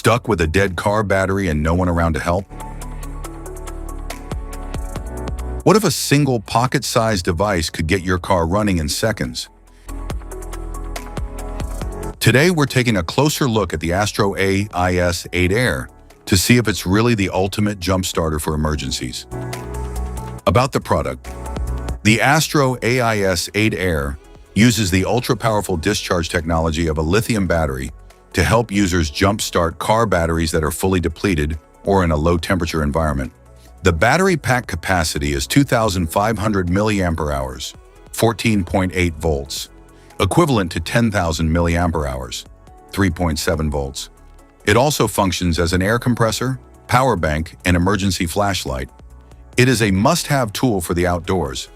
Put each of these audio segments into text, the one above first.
Stuck with a dead car battery and no one around to help? What if a single pocket-sized device could get your car running in seconds? Today, we're taking a closer look at the AstroAI S8 Air to see if it's really the ultimate jump starter for emergencies. About the product, the AstroAI S8 Air uses the ultra-powerful discharge technology of a lithium battery to help users jump-start car batteries that are fully depleted or in a low-temperature environment. The battery pack capacity is 2,500 milliampere-hours, 14.8 volts, equivalent to 10,000 milliampere-hours, 3.7 volts. It also functions as an air compressor, power bank, and emergency flashlight. It is a must-have tool for the outdoors.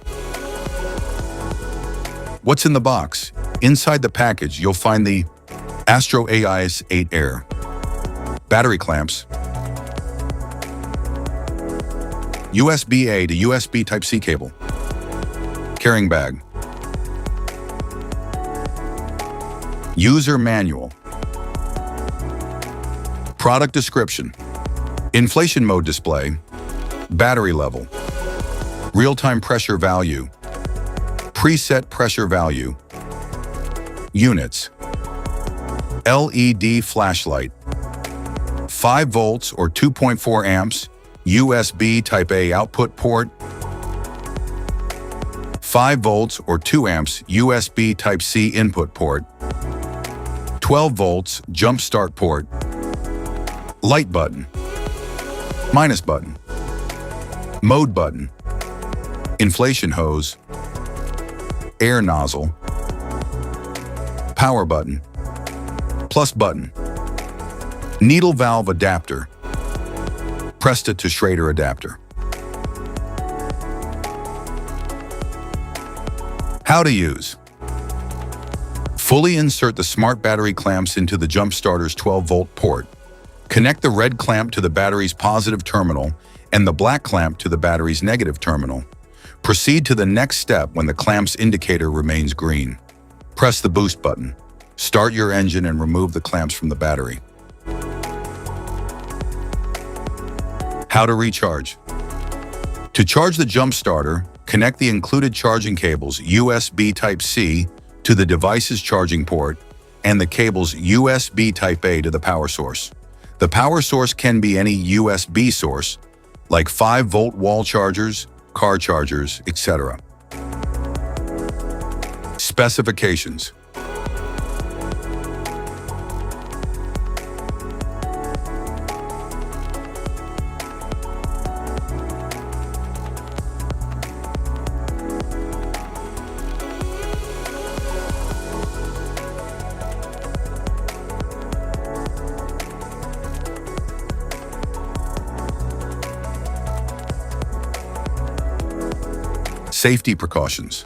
What's in the box? Inside the package, you'll find the AstroAI S8 Air, battery clamps, USB-A to USB Type-C cable, carrying bag, user manual, product description, inflation mode display, battery level, real-time pressure value, preset pressure value, units, LED flashlight, 5 volts or 2.4 amps, USB Type-A output port, 5 volts or 2 amps USB Type-C input port, 12 volts jump start port, light button, minus button, mode button, inflation hose, air nozzle, power button, plus button, needle valve adapter, Presta to Schrader adapter. How to use. Fully insert the smart battery clamps into the jump starter's 12-volt port. Connect the red clamp to the battery's positive terminal and the black clamp to the battery's negative terminal. Proceed to the next step when the clamp's indicator remains green. Press the boost button. Start your engine and remove the clamps from the battery. How to recharge. To charge the jump starter, connect the included charging cables USB Type-C to the device's charging port and the cables USB Type-A to the power source. The power source can be any USB source, like 5-volt wall chargers, car chargers, etc. Specifications. Safety precautions.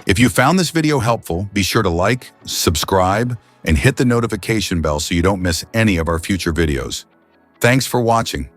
If you found this video helpful, be sure to like, subscribe, and hit the notification bell so you don't miss any of our future videos. Thanks for watching.